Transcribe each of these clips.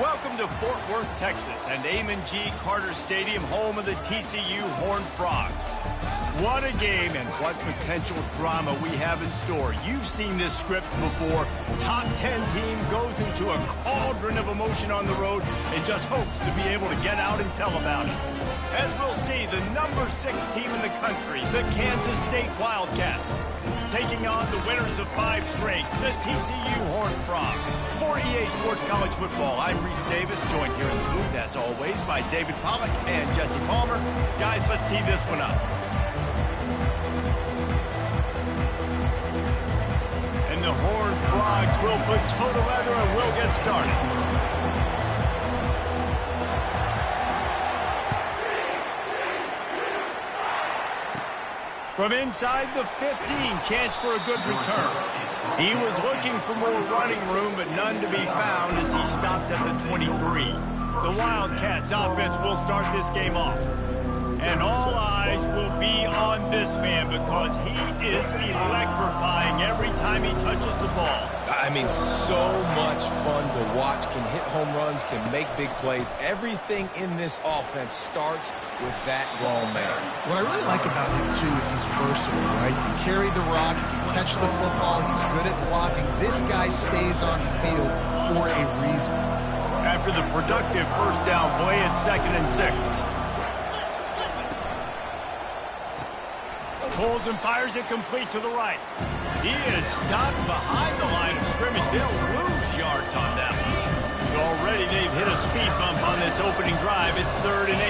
Welcome to Fort Worth, Texas, and Amon G. Carter Stadium, home of the TCU Horned Frogs. What a game and what potential drama we have in store. You've seen this script before. Top 10 team goes into a cauldron of emotion on the road and just hopes to be able to get out and tell about it. As we'll see, the number 6 team in the country, the Kansas State Wildcats, taking on the winners of 5 straight, the TCU Horned Frogs. For EA Sports College Football, I'm Reese Davis, joined here in the booth, as always, by David Pollack and Jesse Palmer. Guys, let's tee this one up. And the Horned Frogs will put toe to leather and we'll get started. From inside the 15, chance for a good return. He was looking for more running room, but none to be found as he stopped at the 23. The Wildcats offense will start this game off. And all eyes will be on this man because he is electrifying every time he touches the ball. I mean, so much fun to watch. Can hit home runs, can make big plays. Everything in this offense starts with that grown man. What I really like about him, too, is he's versatile, right? He can carry the rock, he can catch the football, he's good at blocking. This guy stays on the field for a reason. After the productive first down play, it's 2nd and 6. Pulls and fires it complete to the right. He is stopped behind the line of scrimmage. They'll lose yards on that one. Already they've hit a speed bump on this opening drive. It's 3rd and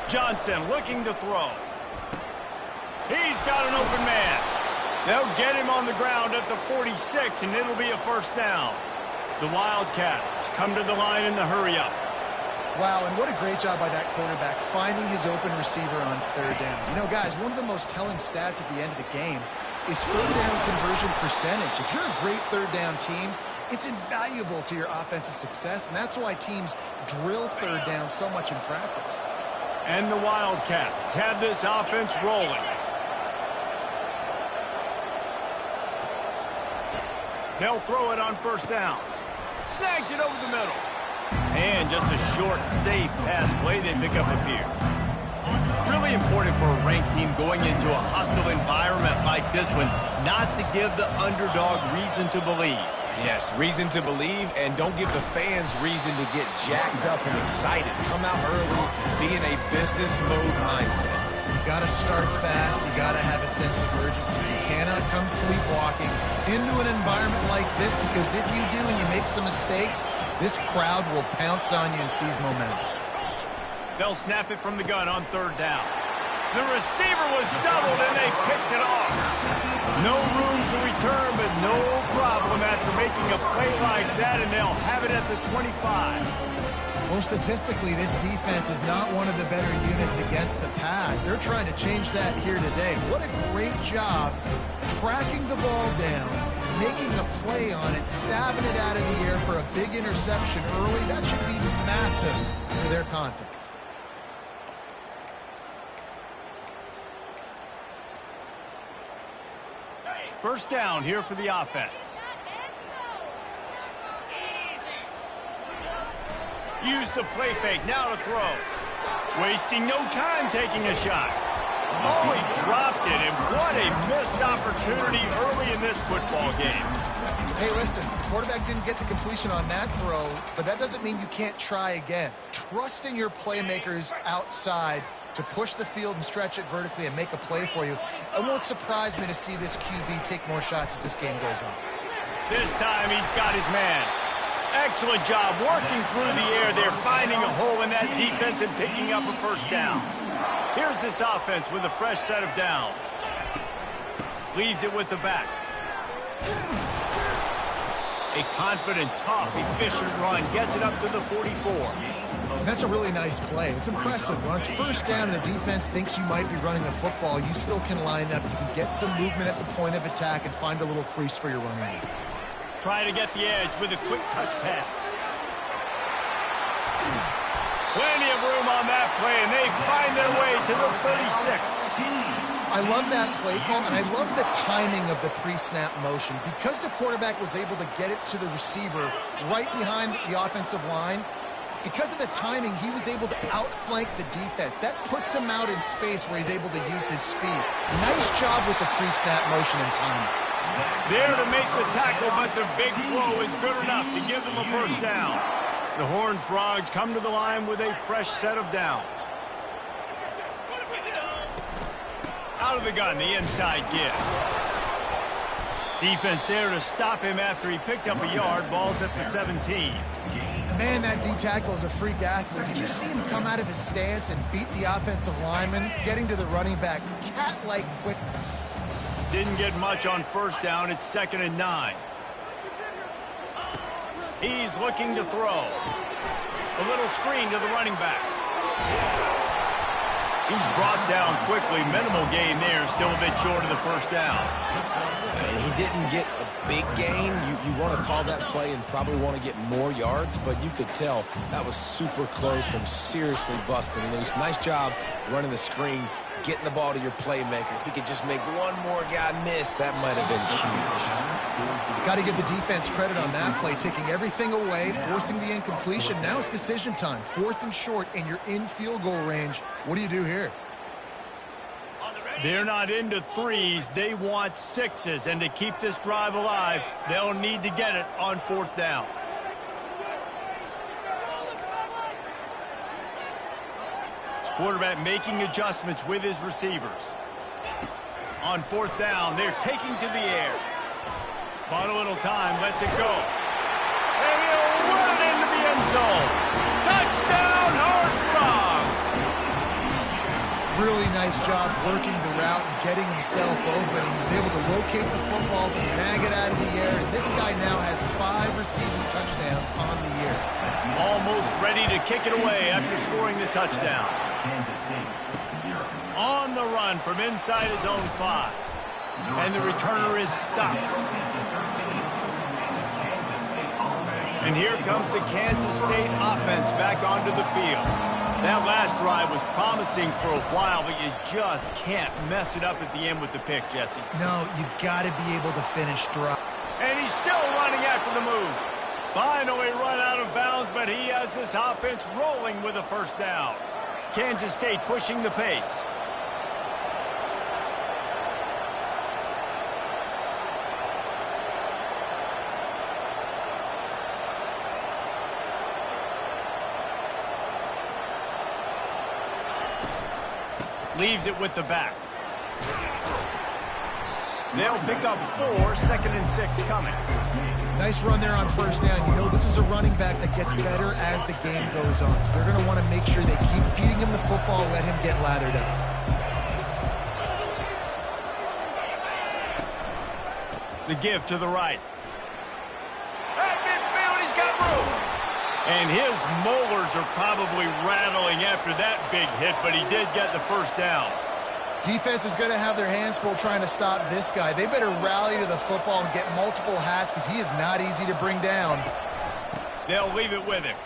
8. Johnson looking to throw. He's got an open man. They'll get him on the ground at the 46, and it'll be a first down. The Wildcats come to the line in the hurry-up. Wow, and what a great job by that quarterback finding his open receiver on 3rd down. You know, guys, one of the most telling stats at the end of the game is 3rd down conversion percentage. If you're a great 3rd down team, it's invaluable to your offensive success, and that's why teams drill 3rd down so much in practice. And the Wildcats have this offense rolling. They'll throw it on 1st down. Snags it over the middle. And just a short, safe pass play, they pick up a few. Really important for a ranked team going into a hostile environment like this one, not to give the underdog reason to believe. Yes, reason to believe, and don't give the fans reason to get jacked up and excited. Come out early, be in a business mode mindset. You got to start fast. You got to have a sense of urgency. You cannot come sleepwalking into an environment like this, because if you do and you make some mistakes, this crowd will pounce on you and seize momentum. They'll snap it from the gun on 3rd down. The receiver was doubled and they picked it off. No room to return, but no problem after making a play like that, and they'll have it at the 25. Well, statistically, this defense is not one of the better units against the pass. They're trying to change that here today. What a great job tracking the ball down, making a play on it, stabbing it out of the air for a big interception early. That should be massive for their confidence. First down here for the offense. Use the play fake, now to throw. Wasting no time taking a shot. Oh, he dropped it, and what a missed opportunity early in this football game. Hey, listen, the quarterback didn't get the completion on that throw, but that doesn't mean you can't try again. Trusting your playmakers outside to push the field and stretch it vertically and make a play for you. It won't surprise me to see this QB take more shots as this game goes on. This time he's got his man. Excellent job working through the air. They're finding a hole in that defense and picking up a first down. Here's this offense with a fresh set of downs. Leaves it with the back. A confident, tough, efficient run gets it up to the 44. That's a really nice play. It's impressive. When it's 1st down and the defense thinks you might be running the football, you still can line up. You can get some movement at the point of attack and find a little crease for your running game. Trying to get the edge with a quick touch pass. Plenty of room on that play, and they find their way to the 36. I love that play call, and I love the timing of the pre-snap motion. Because the quarterback was able to get it to the receiver right behind the offensive line, because of the timing, he was able to outflank the defense. That puts him out in space where he's able to use his speed. Nice job with the pre-snap motion and timing. There to make the tackle, but the big throw is good enough to give them a first down. The Horned Frogs come to the line with a fresh set of downs. Out of the gun, the inside give. Defense there to stop him after he picked up a yard. Ball's at the 17. Man, that D-tackle is a freak athlete. Did you see him come out of his stance and beat the offensive lineman, getting to the running back? Cat-like quickness. Didn't get much on first down. It's 2nd and 9. He's looking to throw. A little screen to the running back. He's brought down quickly. Minimal gain there. Still a bit short of the first down. And he didn't get a big gain. You want to call that play and probably want to get more yards, but you could tell that was super close from seriously busting loose. Nice job running the screen, getting the ball to your playmaker. If he could just make one more guy miss, that might have been huge. Got to give the defense credit on that play, taking everything away, forcing the incompletion. Now it's decision time. 4th and short, and you're in field goal range. What do you do here? They're not into threes. They want sixes. And to keep this drive alive, they'll need to get it on 4th down. Quarterback making adjustments with his receivers. On 4th down, they're taking to the air. Bought a little time, lets it go. And he'll run it into the end zone. Touchdown, Horned Frogs! Really nice job working the route and getting himself open. He was able to locate the football, snag it out of the air, and this guy now has 5 receiving touchdowns on the year. Almost ready to kick it away after scoring the touchdown. On the run from inside his own 5. And the returner is stopped. And here comes the Kansas State offense back onto the field. That last drive was promising for a while, but you just can't mess it up at the end with the pick, Jesse. No, you got to be able to finish drive. And he's still running after the move. Finally run out of bounds, but he has this offense rolling with a first down. Kansas State pushing the pace. Leaves it with the back. They'll pick up 4, 2nd and 6 coming. Nice run there on first down. You know, this is a running back that gets better as the game goes on. So they're going to want to make sure they keep feeding him the football, let him get lathered up. The give to the right. At midfield, he's got room. And his molars are probably rattling after that big hit, but he did get the first down. Defense is going to have their hands full trying to stop this guy. They better rally to the football and get multiple hats because he is not easy to bring down. They'll leave it with him.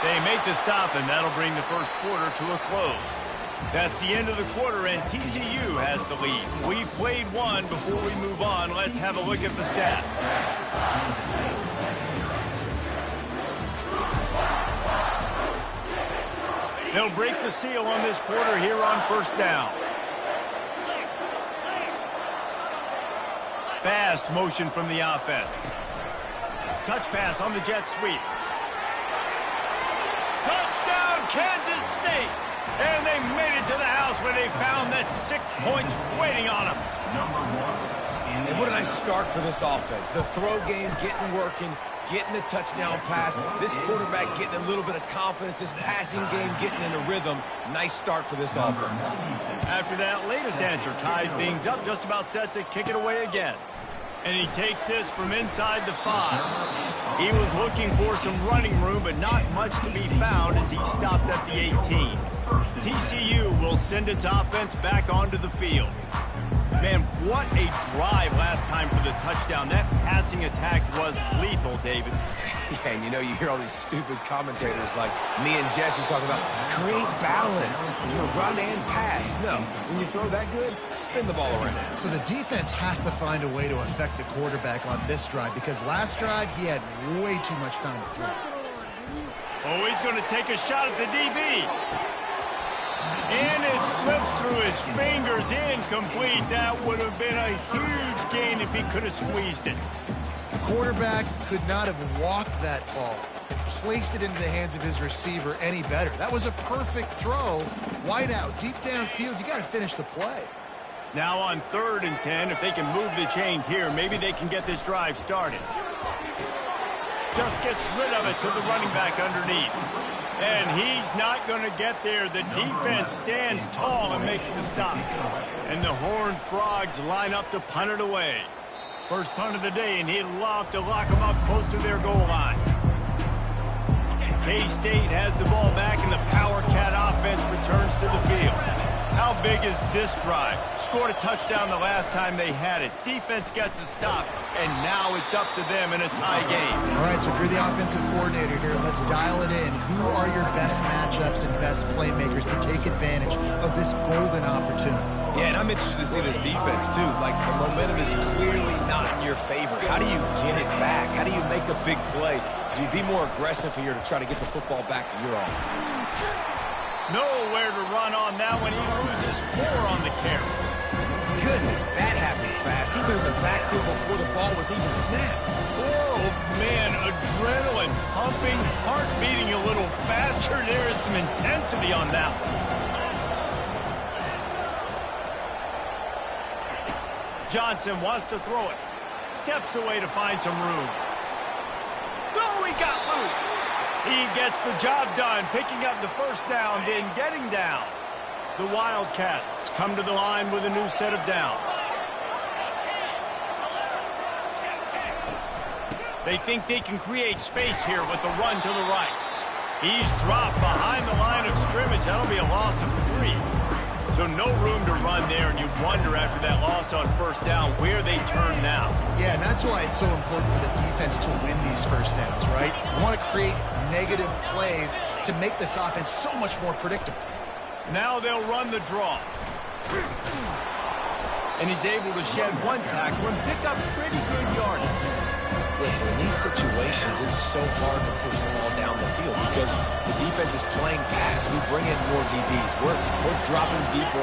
They make the stop, and that'll bring the first quarter to a close. That's the end of the quarter, and TCU has the lead. We've played one. Before we move on, let's have a look at the stats. They'll break the seal on this quarter here on first down. Fast motion from the offense. Touch pass on the jet sweep. Touchdown, Kansas State! And they made it to the house where they found that 6 points waiting on them. And what a nice start for this offense. The throw game getting working, getting the touchdown pass. This quarterback getting a little bit of confidence. This passing game getting in a rhythm. Nice start for this offense. After that latest answer tied things up, just about set to kick it away again. And he takes this from inside the 5. He was looking for some running room, but not much to be found as he stopped at the 18. TCU will send its offense back onto the field. Man, what a drive last time for the touchdown. That passing attack was lethal, David. Yeah, and you know, you hear all these stupid commentators like me and Jesse talking about create balance, you know, run and pass. No, when you throw that good, spin the ball around. So the defense has to find a way to affect the quarterback on this drive because last drive he had way too much time to throw. Oh, he's going to take a shot at the DB. And it slips through his fingers, incomplete. That would have been a huge gain if he could have squeezed it. The quarterback could not have walked that ball and placed it into the hands of his receiver any better. That was a perfect throw. Wide out, deep downfield. You got to finish the play. Now on 3rd and 10, if they can move the chains here, maybe they can get this drive started. Just gets rid of it to the running back underneath. And he's not going to get there. The defense stands tall and makes the stop. And the Horned Frogs line up to punt it away. First punt of the day, and he'd love to lock them up close to their goal line. K-State has the ball back, and the Power Cat offense returns to the field. How big is this drive? Scored a touchdown the last time they had it. Defense gets a stop, and now it's up to them in a tie game. All right, so if you're the offensive coordinator here, let's dial it in. Who are your best matchups and best playmakers to take advantage of this golden opportunity? Yeah, and I'm interested to see this defense, too. Like, the momentum is clearly not in your favor. How do you get it back? How do you make a big play? Do you be more aggressive here to try to get the football back to your offense? Nowhere to run on that one. He loses 4 on the carry. Goodness, that happened fast. Even in the backfield before the ball was even snapped. Oh, man, adrenaline pumping, heart beating a little faster. There is some intensity on that one. Johnson wants to throw it. Steps away to find some room. Oh, he got loose. He gets the job done, picking up the first down, then getting down. The Wildcats come to the line with a new set of downs. They think they can create space here with the run to the right. He's dropped behind the line of scrimmage. That'll be a loss of 3. So no room to run there, and you wonder after that loss on first down where they turn now. Yeah, and that's why it's so important for the defense to win these first downs, right? You want to create negative plays to make this offense so much more predictable. Now they'll run the draw. And he's able to shed 1 tackle and pick up pretty good yardage. Listen, in these situations, it's so hard to push the ball down the field because the defense is playing pass. We bring in more DBs. We're dropping deeper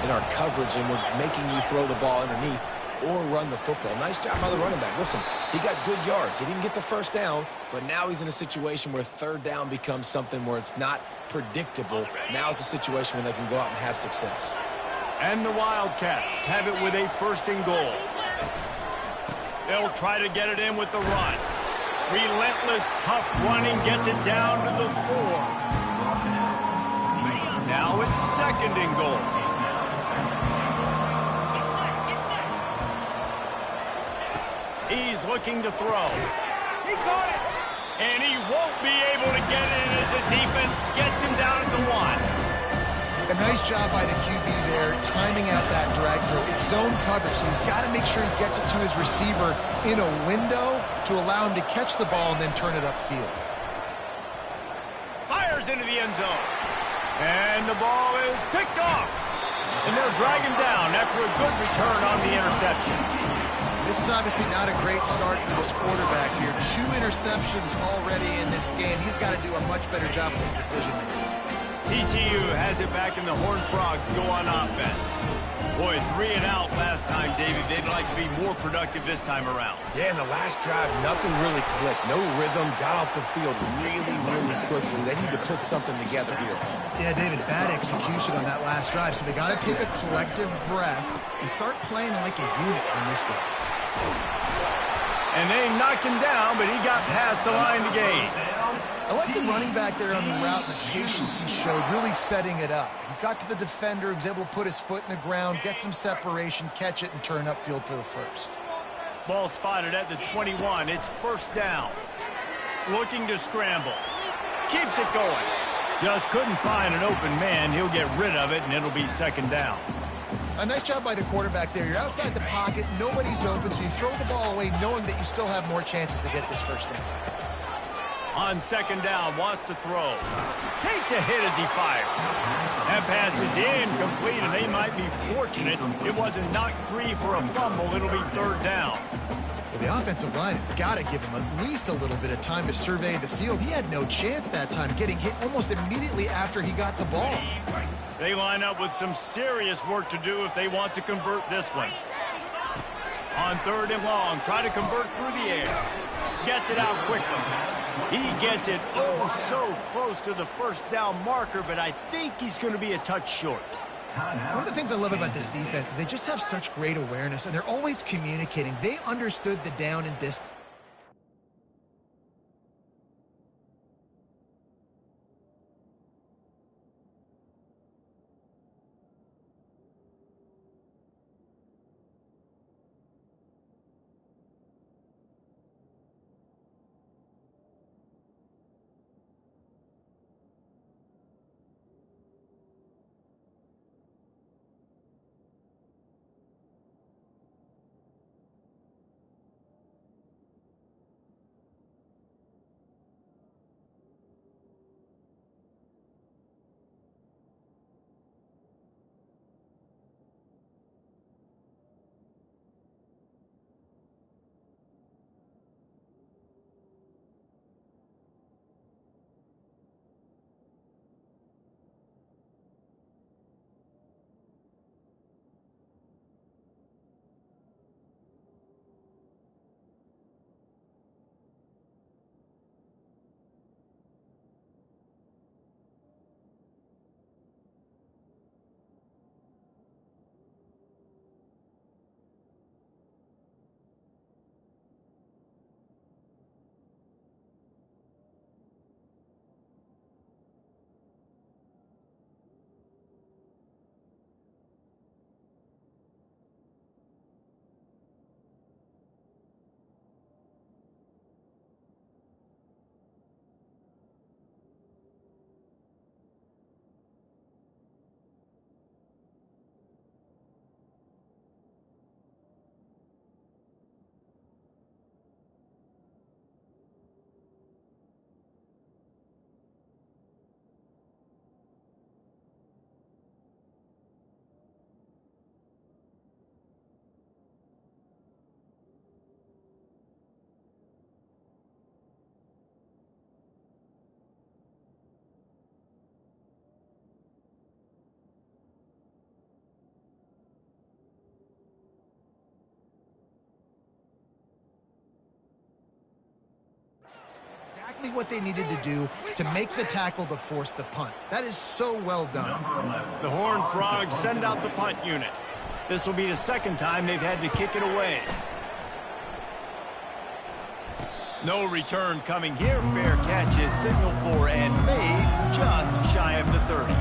in our coverage, and we're making you throw the ball underneath or run the football. Nice job by the running back. Listen, he got good yards. He didn't get the first down, but now he's in a situation where 3rd down becomes something where it's not predictable. Now it's a situation where they can go out and have success. And the Wildcats have it with a 1st and goal. They'll try to get it in with the run. Relentless, tough running gets it down to the 4. Now it's 2nd and goal. He's looking to throw. He caught it. And he won't be able to get it as the defense gets him down at the 1. A nice job by the QB there, timing out that drag throw. It's zone coverage, so he's got to make sure he gets it to his receiver in a window to allow him to catch the ball and then turn it upfield. Fires into the end zone. And the ball is picked off. And they'll drag him down after a good return on the interception. This is obviously not a great start for this quarterback here. 2 interceptions already in this game. He's got to do a much better job with his decision making. TCU has it back, and the Horned Frogs go on offense. Boy, 3 and out last time, David. They'd like to be more productive this time around. Yeah, in the last drive, nothing really clicked. No rhythm, got off the field really, really quickly. They need to put something together here. Yeah, David, bad execution on that last drive, so they got to take a collective breath and start playing like a unit on this drive. And they knocked him down, but he got past the line to gain. I like the running back there on the route and the patience he showed, really setting it up. He got to the defender, was able to put his foot in the ground, get some separation, catch it, and turn upfield for the 1st. Ball spotted at the 21. It's 1st down. Looking to scramble. Keeps it going. Just couldn't find an open man. He'll get rid of it, and it'll be 2nd down. A nice job by the quarterback there. You're outside the pocket, nobody's open, so you throw the ball away knowing that you still have more chances to get this first down. On second down, wants to throw. Takes a hit as he fires. That pass is incomplete, and they might be fortunate it wasn't knocked free for a fumble. It'll be third down. Well, the offensive line has got to give him at least a little bit of time to survey the field. He had no chance that time, getting hit almost immediately after he got the ball. They line up with some serious work to do if they want to convert this one. On third and long, try to convert through the air. Gets it out quickly. He gets it so close to the first down marker, but I think he's going to be a touch short. One of the things I love about this defense is they just have such great awareness, and they're always communicating. They understood the down and distance. Exactly what they needed to do to make the tackle to force the punt. That is so well done. The Horned Frogs send out the punt unit. This will be the second time they've had to kick it away. No return coming here. Fair catch is signaled for and made just shy of the 30.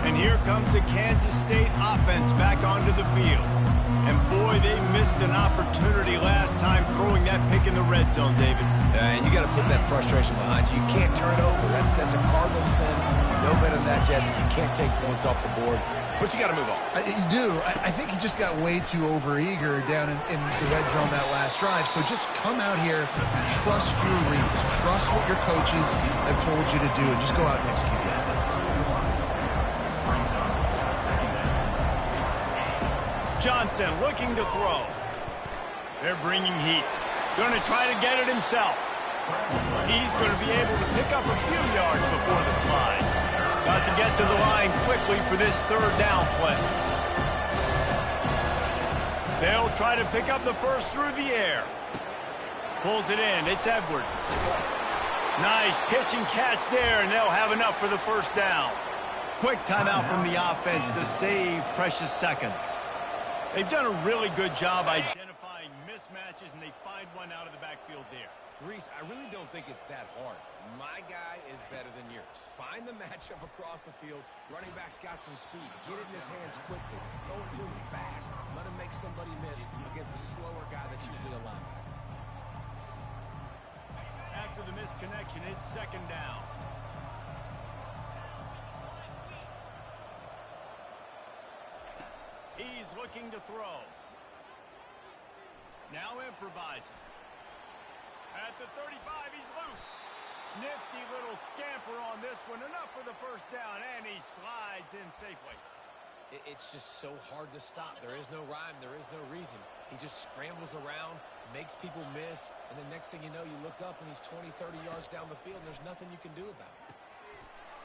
And here comes the Kansas State offense back onto the field. And boy, they missed an opportunity last time throwing that pick in the red zone, David. And you got to put that frustration behind you. You can't turn it over. That's a cardinal sin. No better than that, Jesse. You can't take points off the board. But you got to move on. You do. I think he just got way too overeager down in the red zone that last drive. So just come out here, trust your reads, trust what your coaches have told you to do, and just go out and execute the offense. Johnson looking to throw. They're bringing heat. Going to try to get it himself. He's going to be able to pick up a few yards before the slide. Got to get to the line quickly for this third down play. They'll try to pick up the first through the air. Pulls it in. It's Edwards. Nice pitch and catch there, and they'll have enough for the first down. Quick timeout from the offense to save precious seconds. They've done a really good job identifying mismatches, and they find one out of the backfield there. Reese, I really don't think it's that hard. My guy is better than yours. Find the matchup across the field. Running back's got some speed. Get it in his hands quickly. Throw it to him fast. Let him make somebody miss against a slower guy that's usually a linebacker. After the misconnection, it's second down. He's looking looking to throw. Now improvising. At the 35, he's loose. Nifty little scamper on this one. Enough for the first down, and he slides in safely. It's just so hard to stop. There is no rhyme. There is no reason. He just scrambles around, makes people miss, and the next thing you know, you look up and he's 20, 30 yards down the field, and there's nothing you can do about it.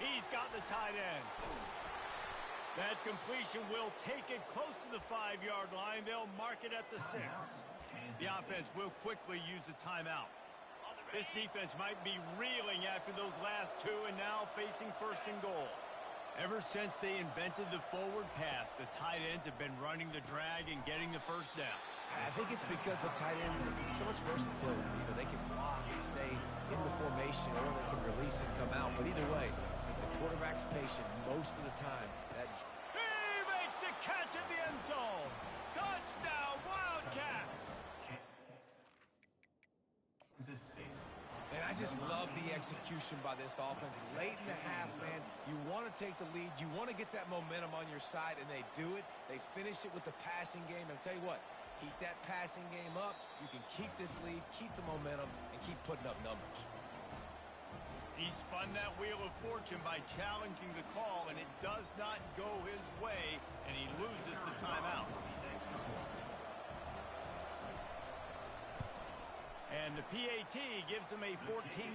He's got the tight end. That completion will take it close to the 5-yard line. They'll mark it at the 6. The offense will quickly use a timeout. This defense might be reeling after those last two and now facing first and goal. Ever since they invented the forward pass, the tight ends have been running the drag and getting the first down. I think it's because the tight ends have so much versatility. You know, they can block and stay in the formation, or they can release and come out. But either way, if the quarterback's patient most of the time, he makes a catch at the end zone. Touchdown, Wildcats! And I just love the execution by this offense. Late in the half, man, you want to take the lead. You want to get that momentum on your side, and they do it. They finish it with the passing game. And I'll tell you what, keep that passing game up. You can keep this lead, keep the momentum, and keep putting up numbers. He spun that wheel of fortune by challenging the call, and it does not go his way, and he loses the timeout. And the PAT gives them a 14-7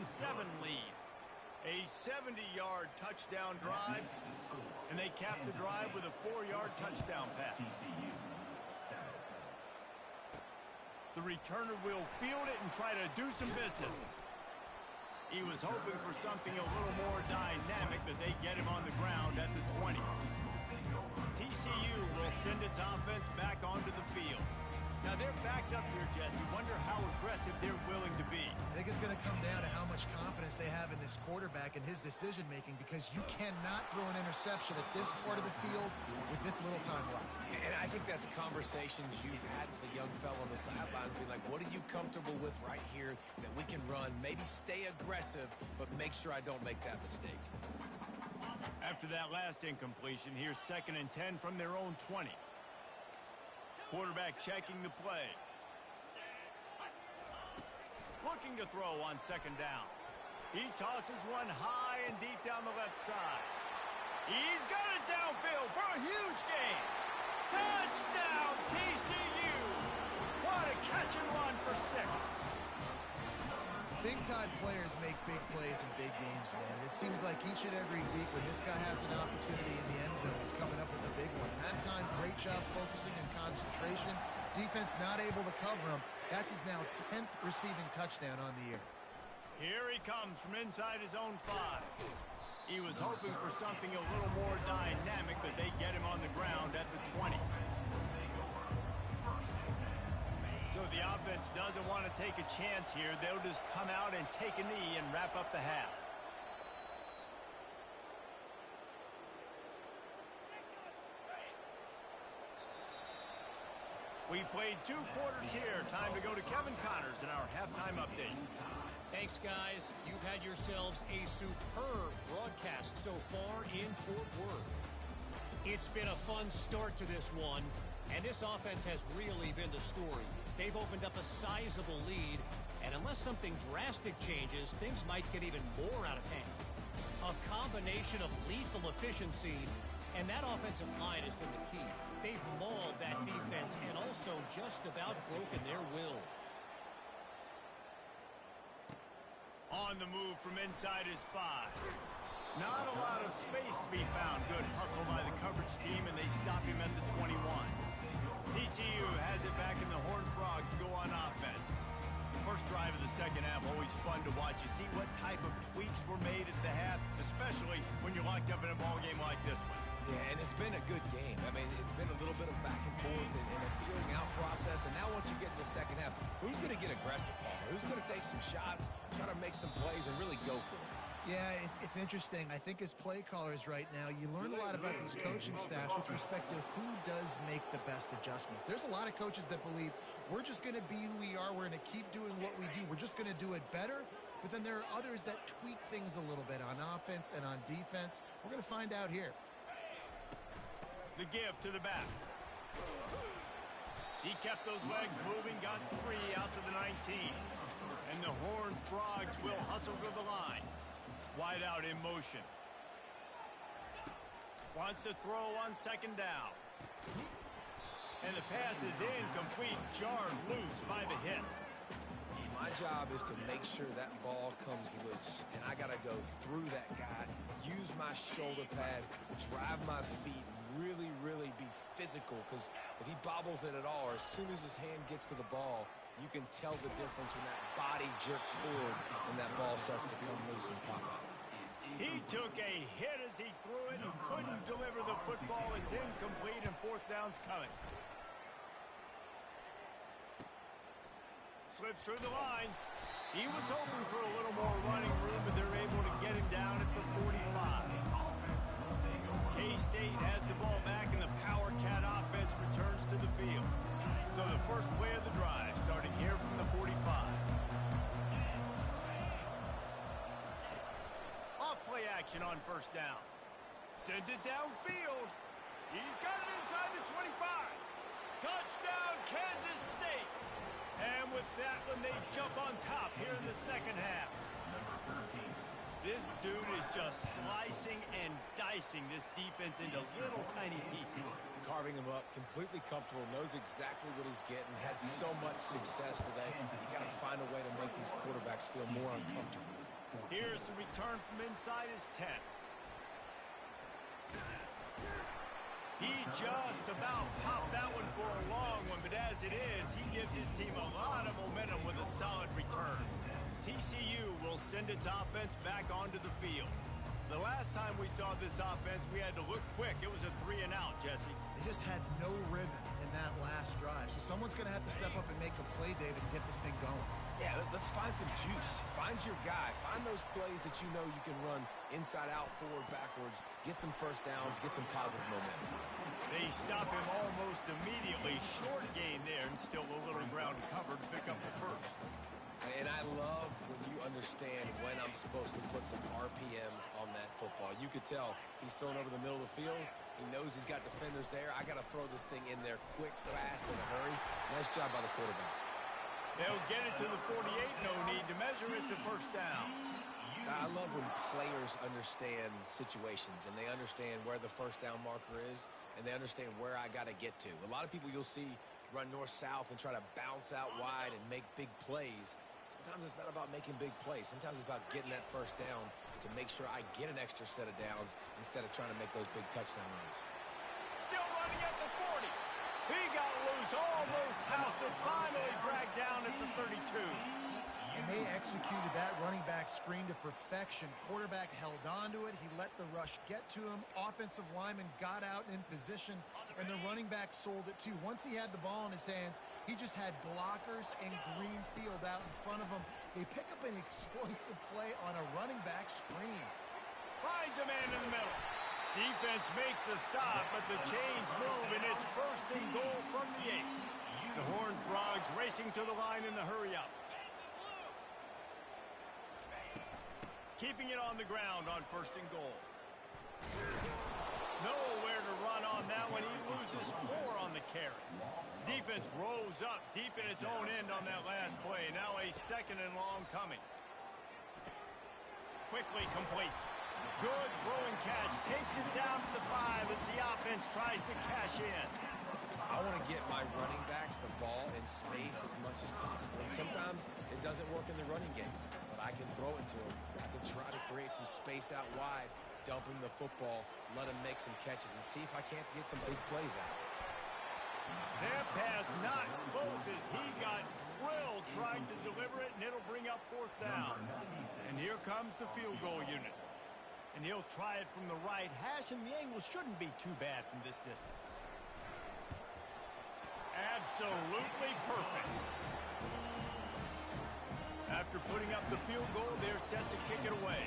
lead. A 70-yard touchdown drive, and they cap the drive with a 4-yard touchdown pass. The returner will field it and try to do some business. He was hoping for something a little more dynamic, but they get him on the ground at the 20. TCU will send its offense back onto the field. Now, they're backed up here, Jesse. Wonder how aggressive they're willing to be. I think it's going to come down to how much confidence they have in this quarterback and his decision-making, because you cannot throw an interception at this part of the field with this little time left. And I think that's conversations you've had with the young fellow on the sideline. Be like, what are you comfortable with right here that we can run? Maybe stay aggressive, but make sure I don't make that mistake. After that last incompletion, here's 2nd and 10 from their own 20. Quarterback checking the play. Looking to throw on 2nd down. He tosses one high and deep down the left side. He's got it downfield for a huge gain. Touchdown, TCU! What a catch and run for 6. Big-time players make big plays in big games, man. It seems like each and every week when this guy has an opportunity in the end zone, he's coming up with a big one. That time, great job focusing and concentration. Defense not able to cover him. That's his now 10th receiving touchdown on the year. Here he comes from inside his own 5. He was hoping for something a little more dynamic, but they get him on the ground at the 20. So the offense doesn't want to take a chance here. They'll just come out and take a knee and wrap up the half. We've played 2 quarters here. Time to go to Kevin Connors in our halftime update. Thanks, guys. You've had yourselves a superb broadcast so far in Fort Worth. It's been a fun start to this one, and this offense has really been the story. They've opened up a sizable lead, and unless something drastic changes, things might get even more out of hand. A combination of lethal efficiency, and that offensive line has been the key. They've mauled that defense and also just about broken their will. On the move from inside his 5. Not a lot of space to be found. Good hustle by the coverage team, and they stop him at the 21. TCU has it back, in the Horned Frogs go on offense. First drive of the second half, always fun to watch. You see what type of tweaks were made at the half, especially when you're locked up in a ball game like this one. Yeah, and it's been a good game. I mean, it's been a little bit of back and forth and a feeling out process. And now once you get in the second half, who's going to get aggressive, Palmer? Who's going to take some shots, try to make some plays, and really go for it? Yeah, it's interesting. I think as play callers right now, you learn a lot about these coaching staffs with respect to who does make the best adjustments. There's a lot of coaches that believe we're just going to be who we are. We're going to keep doing what we do. We're just going to do it better. But then there are others that tweak things a little bit on offense and on defense. We're going to find out here. The give to the back. He kept those legs moving, got 3 out to the 19. And the Horned Frogs will hustle to the line. Wide out in motion. Wants to throw on second down. And the pass is incomplete, jarred loose by the hit. My job is to make sure that ball comes loose, and I got to go through that guy, use my shoulder pad, drive my feet, really, really be physical, because if he bobbles it at all, or as soon as his hand gets to the ball, you can tell the difference when that body jerks forward and that ball starts to come loose and pop out. He took a hit as he threw it and couldn't deliver the football. It's incomplete, and fourth down's coming. Slips through the line. He was hoping for a little more running room, but they're able to get him down at the 45. K-State has the ball back, and the Power Cat offense returns to the field. So the first play of the drive, starting here from the 45. Off-play action on first down. Sends it downfield. He's got it inside the 25. Touchdown, Kansas State. And with that one, they jump on top here in the second half. This dude is just slicing and dicing this defense into little tiny pieces. Carving him up, completely comfortable, knows exactly what he's getting, had so much success today. You got to find a way to make these quarterbacks feel more uncomfortable. Here's the return from inside his 10. He just about popped that one for a long one, but as it is, he gives his team a lot of momentum with a solid return. TCU will send its offense back onto the field. The last time we saw this offense, we had to look quick. It was a 3-and-out, Jesse. They just had no rhythm in that last drive. So someone's going to have to step up and make a play, David, and get this thing going. Yeah, let's find some juice. Find your guy. Find those plays that you know you can run inside out, forward, backwards. Get some first downs. Get some positive momentum. They stop him almost immediately. Short gain there, and still a little ground covered to pick up the first. And I love when you understand when I'm supposed to put some RPMs on that football. You could tell he's throwing over the middle of the field. He knows he's got defenders there. I got to throw this thing in there quick, fast, in a hurry. Nice job by the quarterback. They'll get it to the 48. No need to measure. It's a first down. I love when players understand situations and they understand where the first down marker is and they understand where I got to get to. A lot of people you'll see run north-south and try to bounce out wide and make big plays. Sometimes it's not about making big plays. Sometimes it's about getting that first down to make sure I get an extra set of downs instead of trying to make those big touchdown runs. Still running at the 40. He got loose, almost housed it, finally dragged down at the 32. And they executed that running back screen to perfection. Quarterback held on to it. He let the rush get to him. Offensive lineman got out in position, and the running back sold it too. Once he had the ball in his hands, he just had blockers and green field out in front of him. They pick up an explosive play on a running back screen. Finds a man in the middle. Defense makes a stop, but the chains move, and it's first and goal from the 8. The Horned Frogs racing to the line in the hurry-up. Keeping it on the ground on first and goal. Nowhere to run on that one. He loses 4 on the carry. Defense rose up deep in its own end on that last play. Now a second and long coming. Quickly complete. Good throwing catch. Takes it down to the 5 as the offense tries to cash in. I want to get my running backs the ball in space as much as possible. And sometimes it doesn't work in the running game, but I can throw it to him. I can try to create some space out wide, dump him the football, let him make some catches, and see if I can't get some big plays out of it. That pass not close as he got drilled trying to deliver it, and it'll bring up fourth down. And here comes the field goal unit. And he'll try it from the right hash, and the angle shouldn't be too bad from this distance. Absolutely perfect. After putting up the field goal, they're set to kick it away.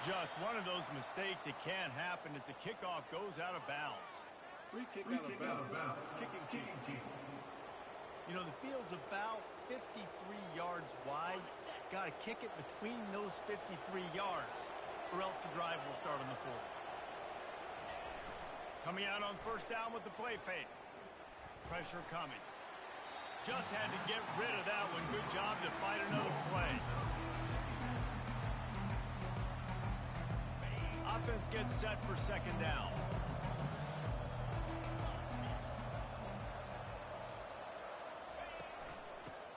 Just one of those mistakes that can happen as the kickoff goes out of bounds. Free kick out of bounds. Kicking team. You know, the field's about 53 yards wide. Got to kick it between those 53 yards. or else the drive will start on the 40. Coming out on first down with the play fake. Pressure coming. Just had to get rid of that one. Good job to fight another play. Offense gets set for second down.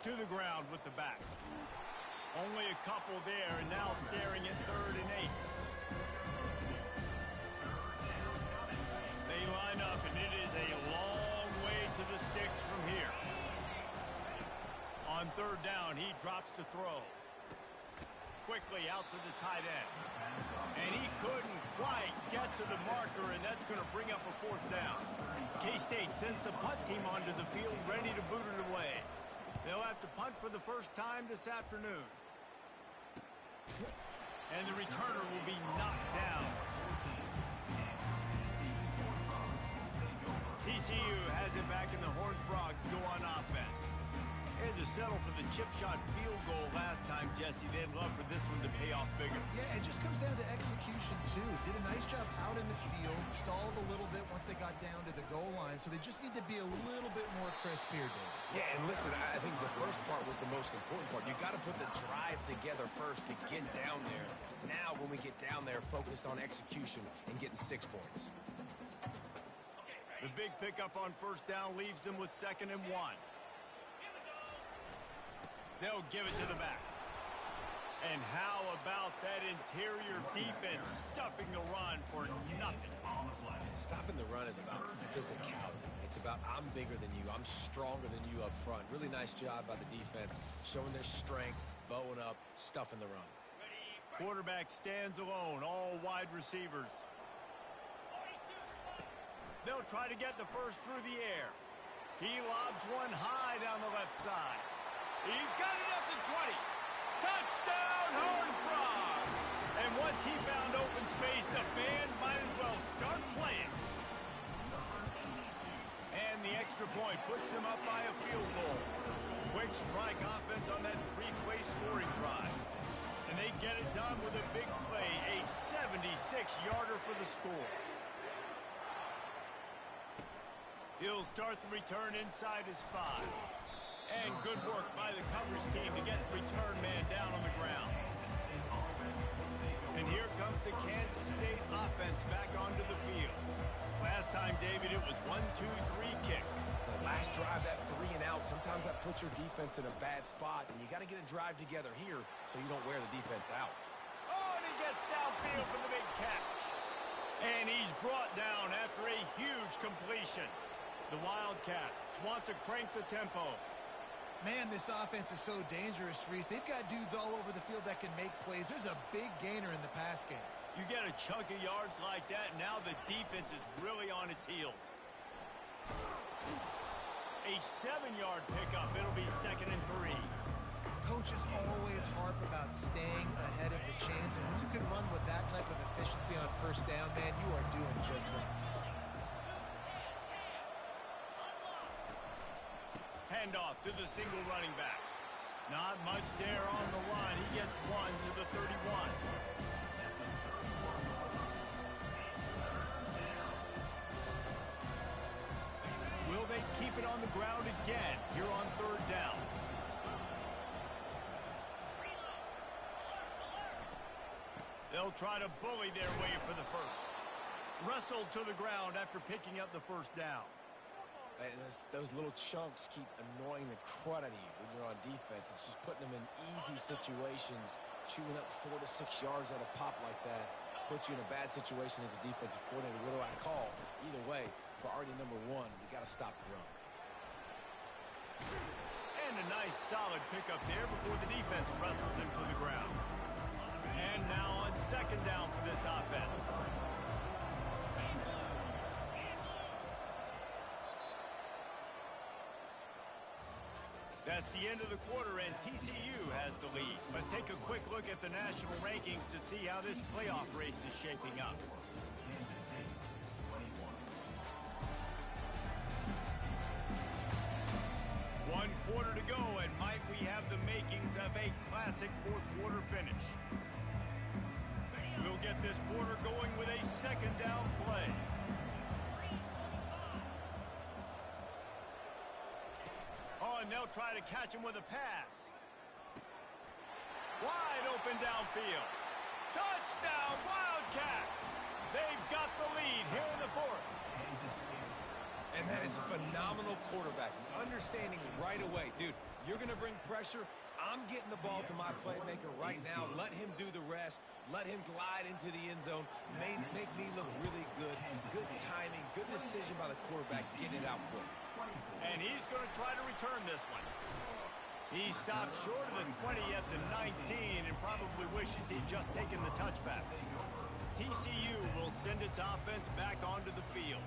To the ground with the back. Only a couple there, and now staring at 3rd and 8. They line up, and it is a long way to the sticks from here. On 3rd down, he drops to throw. Quickly out to the tight end. And he couldn't quite get to the marker, and that's going to bring up a 4th down. K-State sends the punt team onto the field, ready to boot it away. They'll have to punt for the first time this afternoon. And the returner will be knocked down. TCU has it back, and the Horned Frogs go on offense. They had to settle for the chip shot field goal last time, Jesse. They'd love for this one to pay off bigger. Yeah, it just comes down to execution, too. Did a nice job out in the field, stalled a little bit once they got down to the goal line, so they just need to be a little bit more crisp here, David. Yeah, and listen, I think the first part was the most important part. You got to put the drive together first to get down there. Now, when we get down there, focus on execution and getting 6 points. The big pickup on first down leaves them with 2nd and 1. They'll give it to the back. And how about that interior defense stuffing the run for nothing? Stopping the run is about physicality. It's about I'm bigger than you. I'm stronger than you up front. Really nice job by the defense, showing their strength, bowing up, stuffing the run. Quarterback stands alone, all wide receivers. They'll try to get the first through the air. He lobs one high down the left side. He's got it up to 20. Touchdown, Horned Frog! And once he found open space, the band might as well start playing. And the extra point puts them up by a field goal. Quick strike offense on that 3-play scoring drive. And they get it done with a big play, a 76-yarder for the score. He'll start the return inside his 5. And good work by the coverage team to get the return man down on the ground. And here comes the Kansas State offense back onto the field. Last time, David, it was 1-2-3 kick. The last drive, that 3 and out, sometimes that puts your defense in a bad spot, and you got to get a drive together here so you don't wear the defense out. Oh, and he gets downfield for the big catch. And he's brought down after a huge completion. The Wildcats want to crank the tempo. Man, this offense is so dangerous, Reese. They've got dudes all over the field that can make plays. There's a big gainer in the pass game. You get a chunk of yards like that, and now the defense is really on its heels. A 7-yard pickup. It'll be 2nd and 3. Coaches always harp about staying ahead of the chains, and when you can run with that type of efficiency on first down, man, you are doing just that. Handoff to the single running back. Not much there on the line. He gets 1 to the 31. Will they keep it on the ground again here on 3rd down? They'll try to bully their way for the first. Wrestled to the ground after picking up the first down. And those little chunks keep annoying the crud out of you when you're on defense. It's just putting them in easy situations, chewing up 4 to 6 yards at a pop like that, puts you in a bad situation as a defensive coordinator. What do I call? Either way, priority number 1, we got to stop the run. And a nice solid pickup there before the defense wrestles him to the ground. And now on 2nd down for this offense. That's the end of the quarter, and TCU has the lead. Let's take a quick look at the national rankings to see how this playoff race is shaping up. One quarter to go, and might we have the makings of a classic 4th quarter finish. We'll get this quarter going with a second down play. Oh, and they'll try to catch him with a pass. Wide open downfield. Touchdown, Wildcats! They've got the lead here in the fourth. And that is phenomenal quarterbacking. Understanding right away. Dude, you're going to bring pressure. I'm getting the ball to my playmaker right now. Let him do the rest. Let him glide into the end zone. Make me look really good. Good timing. Good decision by the quarterback. Getting it out quick. And he's going to try to return this one. He stopped short of the 20 at the 19 and probably wishes he'd just taken the touchback. TCU will send its offense back onto the field.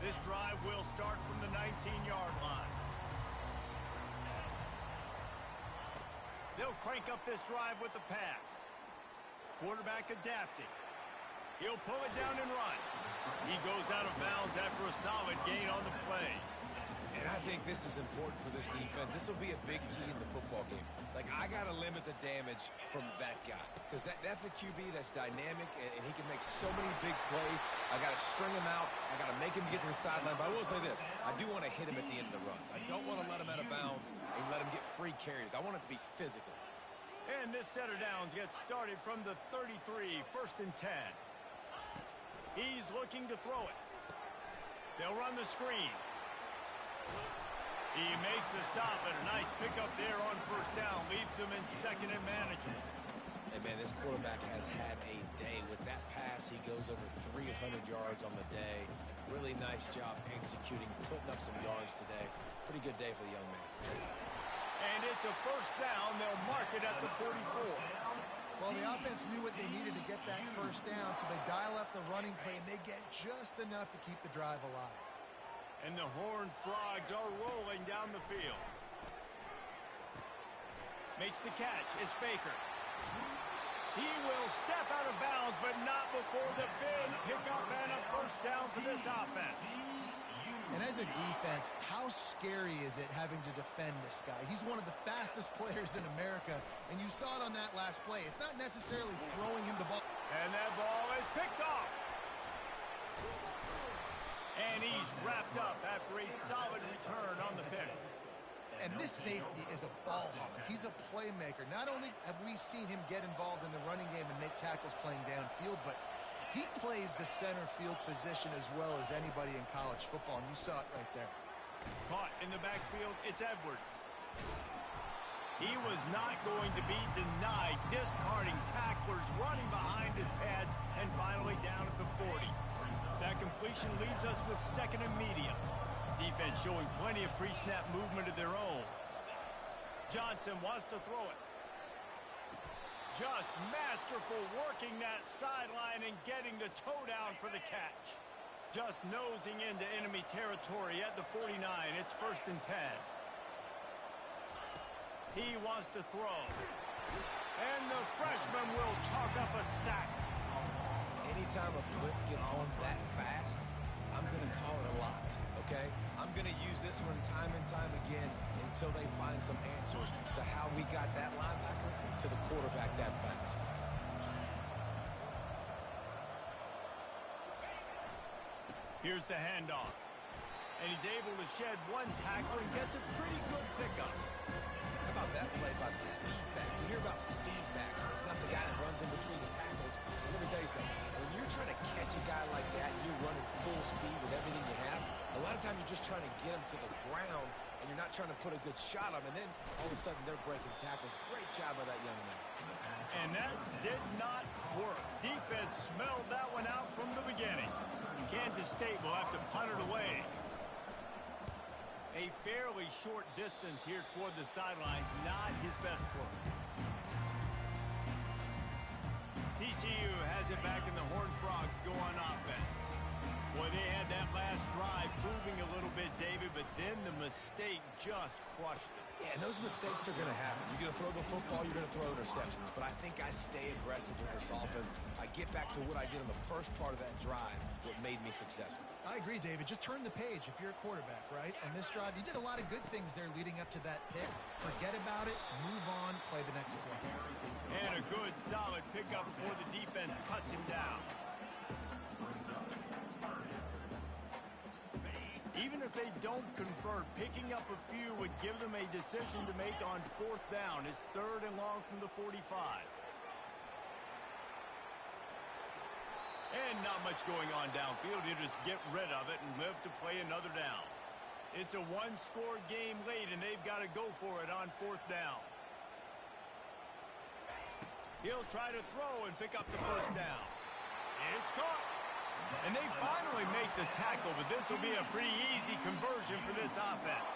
This drive will start from the 19-yard line. They'll crank up this drive with the pass. Quarterback adapting. He'll pull it down and run. He goes out of bounds after a solid gain on the play. And I think this is important for this defense. This will be a big key in the football game. Like, I got to limit the damage from that guy. Because that's a QB that's dynamic, and he can make so many big plays. I got to string him out. I got to make him get to the sideline. But I will say this. I do want to hit him at the end of the runs. I don't want to let him out of bounds and let him get free carries. I want it to be physical. And this set of downs gets started from the 33, 1st and 10. He's looking to throw it. They'll run the screen. He makes the stop, and a nice pickup there on 1st down. Leaves him in 2nd and manageable. Hey, man, this quarterback has had a day. With that pass, he goes over 300 yards on the day. Really nice job executing, putting up some yards today. Pretty good day for the young man. And it's a 1st down. They'll mark it at the 44. Well, the offense knew what they needed to get that 1st down, so they dial up the running play, and they get just enough to keep the drive alive. And the Horned Frogs are rolling down the field. Makes the catch. It's Baker. He will step out of bounds, but not before the big pickup and a 1st down for this offense. And as a defense, how scary is it having to defend this guy? He's one of the fastest players in America, and you saw it on that last play. It's not necessarily throwing him the ball. And that ball is picked off. And he's wrapped up after a solid return on the pick. And this safety is a ball hawk. He's a playmaker. Not only have we seen him get involved in the running game and make tackles playing downfield, but he plays the center field position as well as anybody in college football, and you saw it right there. Caught in the backfield, it's Edwards. He was not going to be denied, discarding tacklers, running behind his pads, and finally down at the 40. That completion leaves us with 2nd and medium. Defense showing plenty of pre-snap movement of their own. Johnson wants to throw it. Just masterful working that sideline and getting the toe down for the catch. Just nosing into enemy territory at the 49. It's 1st and 10. He wants to throw. And the freshman will chalk up a sack. Anytime a blitz gets home that fast, I'm going to call it a lot, okay? I'm going to use this one time and time again until they find some answers to how we got that linebacker to the quarterback that fast. Here's the handoff. And he's able to shed one tackle and gets a pretty good pickup. How about that play by the speed back? You hear about speed backs, and it's not the guy that runs in between the tackles. Let me tell you something. When you're trying to catch a guy like that, and you're running full speed with everything you have, a lot of times you're just trying to get him to the ground, and you're not trying to put a good shot on him, and then all of a sudden they're breaking tackles. Great job by that young man. And that did not work. Defense smelled that one out from the beginning. Kansas State will have to punt it away. A fairly short distance here toward the sidelines, not his best work. TCU has it back and the Horned Frogs go on offense. Boy, they had that last drive moving a little bit, David, but then the mistake just crushed them. Yeah, and those mistakes are going to happen. You're going to throw the football, you're going to throw interceptions. But I think I stay aggressive with this offense. I get back to what I did in the first part of that drive, what made me successful. I agree, David. Just turn the page if you're a quarterback, right? On this drive, you did a lot of good things there leading up to that pick. Forget about it, move on, play the next play. And a good, solid pickup before the defense cuts him down. Even if they don't convert, picking up a few would give them a decision to make on 4th down. It's 3rd and long from the 45. And not much going on downfield. You just get rid of it and live to play another down. It's a one-score game late, and they've got to go for it on 4th down. He'll try to throw and pick up the 1st down. And it's caught. And they finally make the tackle, but this will be a pretty easy conversion for this offense.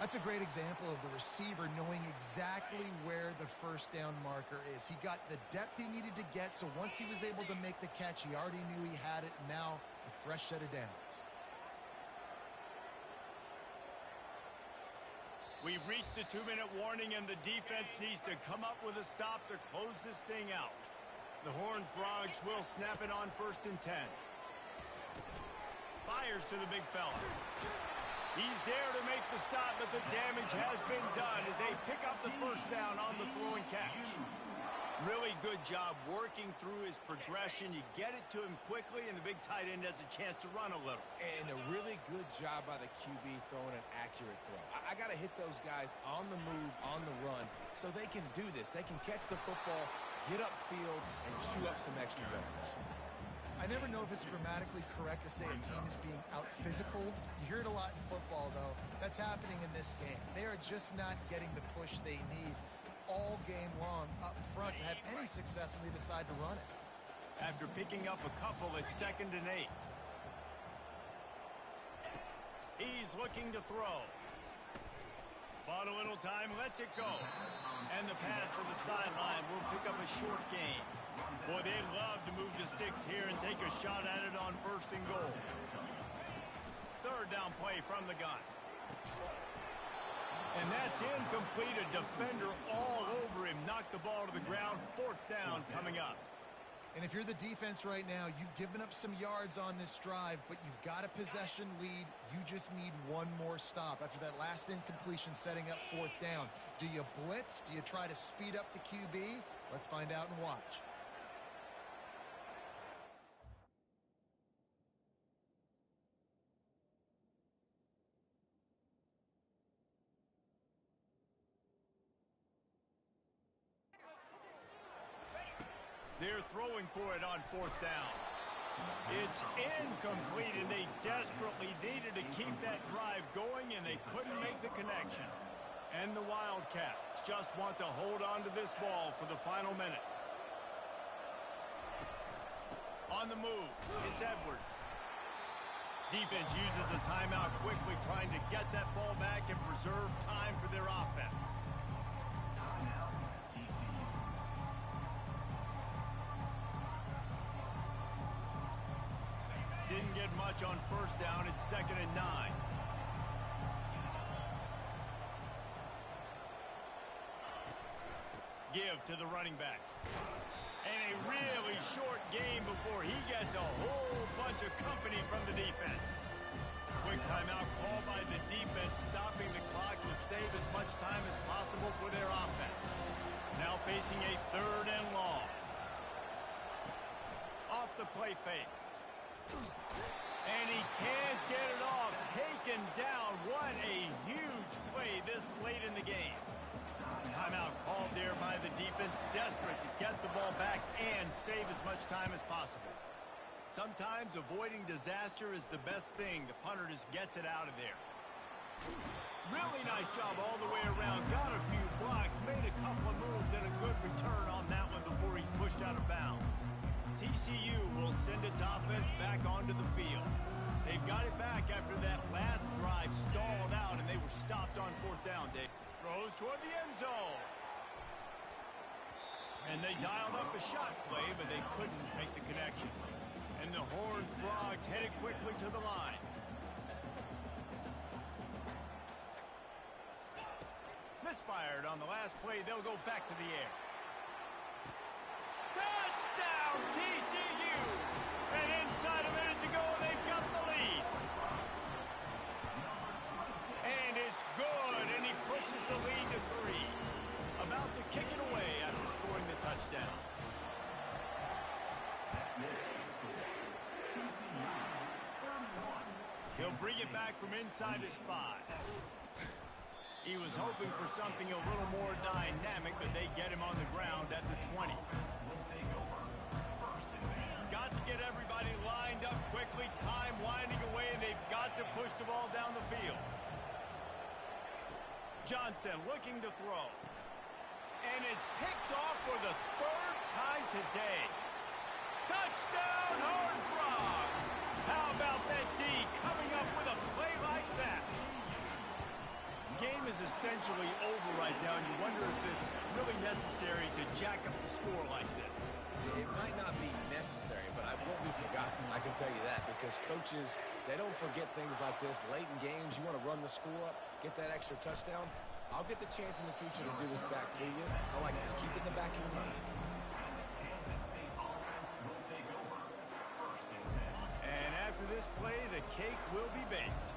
That's a great example of the receiver knowing exactly where the 1st down marker is. He got the depth he needed to get, so once he was able to make the catch, he already knew he had it. Now, a fresh set of downs. We've reached the 2-minute warning, and the defense needs to come up with a stop to close this thing out. The Horned Frogs will snap it on 1st and 10. Fires to the big fella. He's there to make the stop, but the damage has been done as they pick up the 1st down on the throw and catch. Really good job working through his progression. You get it to him quickly, and the big tight end has a chance to run a little. And a really good job by the QB throwing an accurate throw. I got to hit those guys on the move, on the run, so they can do this. They can catch the football, get upfield, and chew up some extra yards. I never know if it's grammatically correct to say a team is being out-physicaled. You hear it a lot in football, though. That's happening in this game. They are just not getting the push they need all game long up front to have any success when they decide to run it. After picking up a couple, it's 2nd and 8. He's looking to throw. Bought a little time, lets it go. And the pass to the sideline will pick up a short gain. Boy, they'd love to move the sticks here and take a shot at it on 1st and goal. 3rd down play from the gun. And that's incomplete. A defender all over him. Knocked the ball to the ground. 4th down coming up. And if you're the defense right now, you've given up some yards on this drive, but you've got a possession lead. You just need one more stop after that last incompletion setting up 4th down. Do you blitz? Do you try to speed up the QB? Let's find out and watch. They're throwing for it on 4th down. It's incomplete, and they desperately needed to keep that drive going, and they couldn't make the connection. And the Wildcats just want to hold on to this ball for the final minute. On the move, it's Edwards. Defense uses a timeout quickly, trying to get that ball back and preserve time for their offense. Didn't get much on 1st down. It's 2nd and 9. Give to the running back. And a really short game before he gets a whole bunch of company from the defense. Quick timeout call by the defense, stopping the clock to save as much time as possible for their offense. Now facing a 3rd and long. Off the play fake. And he can't get it off. Taken down. What a huge play this late in the game. Timeout called there by the defense, desperate to get the ball back and save as much time as possible. Sometimes avoiding disaster is the best thing. The punter just gets it out of there. Really nice job all the way around. Got a few blocks, made a couple of moves, and a good return on that one before he's pushed out of bounds. TCU will send its offense back onto the field. They've got it back after that last drive stalled out, and they were stopped on 4th down. Dave throws toward the end zone. And they dialed up a shot play, but they couldn't make the connection. And the Horned Frogs headed quickly to the line. required. On the last play, they'll go back to the air. Touchdown, TCU! And inside a minute to go, they've got the lead. And it's good, and he pushes the lead to 3. About to kick it away after scoring the touchdown. He'll bring it back from inside his 5. He was hoping for something a little more dynamic, but they get him on the ground at the 20. Got to get everybody lined up quickly, time winding away, and they've got to push the ball down the field. Johnson looking to throw. And it's picked off for the 3rd time today. Touchdown, Horned Frog! How about that D coming up with a play like that? Game is essentially over right now, and you wonder if it's really necessary to jack up the score like this. It might not be necessary, but it won't be forgotten. I can tell you that, because coaches, they don't forget things like this. Late in games, you want to run the score up, get that extra touchdown. I'll get the chance in the future to do this back to you. I like just keep it in the back of your mind. And after this play, the cake will be baked.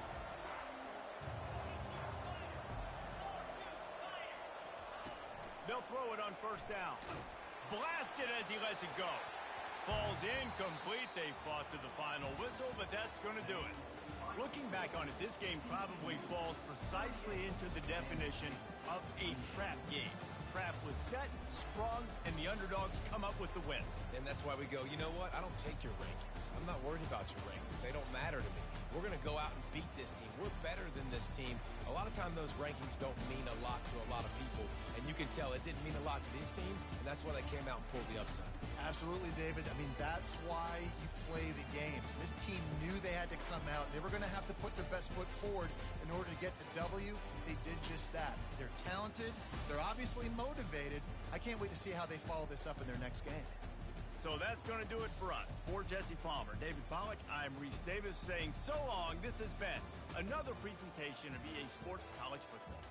They'll throw it on 1st down. Blasted as he lets it go. Falls incomplete. They fought to the final whistle, but that's going to do it. Looking back on it, this game probably falls precisely into the definition of a trap game. Trap was set, sprung, and the underdogs come up with the win. And that's why we go, you know what? I don't take your rankings. I'm not worried about your rankings. They don't matter to me. We're going to go out and beat this team. We're better than this team. A lot of time those rankings don't mean a lot to a lot of people. And you can tell it didn't mean a lot to this team, and that's why they came out and pulled the upset. Absolutely, David. I mean, that's why you play the games. This team knew they had to come out. They were going to have to put their best foot forward in order to get the W. They did just that. They're talented. They're obviously motivated. I can't wait to see how they follow this up in their next game. So that's going to do it for us. For Jesse Palmer, David Pollack, I'm Reese Davis saying so long. This has been another presentation of EA Sports College Football.